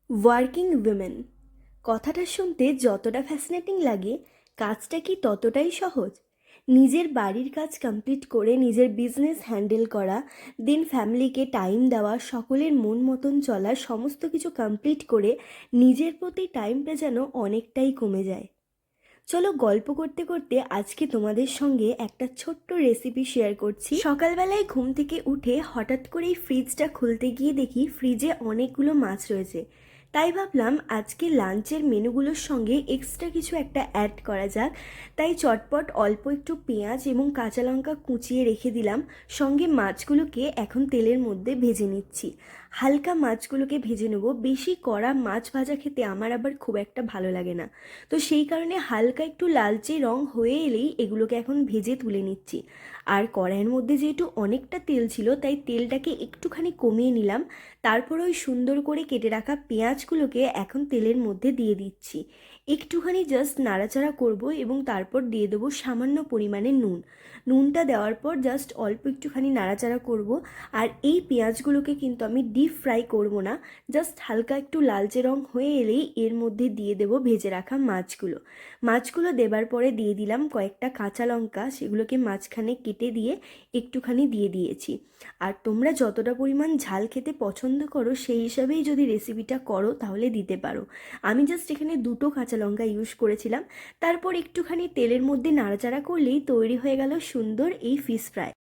Working women কথাটা শুনতে যতটা ফ্যাসিনেটিং লাগে, কাজটা কি ততটাই সহজ? নিজের বাড়ির কাজ কমপ্লিট করে নিজের বিজনেস হ্যান্ডেল করা, দেন ফ্যামিলিকে টাইম দেওয়া, সকলের মন মতন চলা, সমস্ত কিছু কমপ্লিট করে নিজের প্রতি টাইমটা যেন অনেকটাই কমে যায়। চলো গল্প করতে করতে আজকে তোমাদের সঙ্গে একটা ছোট্ট রেসিপি শেয়ার করছি। সকালবেলায় ঘুম থেকে উঠে হঠাৎ করেই ফ্রিজটা খুলতে গিয়ে দেখি ফ্রিজে অনেকগুলো মাছ রয়েছে। তাই ভাবলাম আজকে লাঞ্চের মেনুগুলোর সঙ্গে এক্সট্রা কিছু একটা অ্যাড করা যাক। তাই চটপট অল্প একটু পেঁয়াজ এবং কাঁচা লঙ্কা কুচিয়ে রেখে দিলাম। সঙ্গে মাছগুলোকে এখন তেলের মধ্যে ভেজে নিচ্ছি। হালকা মাছগুলোকে ভেজে নেব, বেশি কড়া মাছ ভাজা খেতে আমার আবার খুব একটা ভালো লাগে না। তো সেই কারণে হালকা একটু লালচে রং হয়ে এলেই এগুলোকে এখন ভেজে তুলে নিচ্ছি। আর কড়াইয়ের মধ্যে যেহেতু অনেকটা তেল ছিল, তাই তেলটাকে একটুখানি কমিয়ে নিলাম। তারপর ওই সুন্দর করে কেটে রাখা পেঁয়াজগুলোকে এখন তেলের মধ্যে দিয়ে দিচ্ছি। একটুখানি জাস্ট নাড়াচাড়া করব এবং তারপর দিয়ে দেবো সামান্য পরিমাণে নুন। নুনটা দেওয়ার পর জাস্ট অল্প একটুখানি নাড়াচাড়া করব। আর এই পেঁয়াজগুলোকে কিন্তু আমি ডিপ ফ্রাই করব না, জাস্ট হালকা একটু লালচে রং হয়ে এলেই এর মধ্যে দিয়ে দেব ভেজে রাখা মাছগুলো। মাছগুলো দেবার পরে দিয়ে দিলাম কয়েকটা কাঁচা লঙ্কা, সেগুলোকে মাঝখানে কেটে দিয়ে একটুখানি দিয়ে দিয়েছি। আর তোমরা যতটা পরিমাণ ঝাল খেতে পছন্দ করো সেই হিসাবেই যদি রেসিপিটা করো তাহলে দিতে পারো। আমি জাস্ট এখানে দুটো কাঁচা লঙ্কা ইউজ করেছিলাম। তারপর একটুখানি তেলের মধ্যে নাড়াচাড়া করলেই তৈরি হয়ে গেল সুন্দর এই ফিশ ফ্রাই।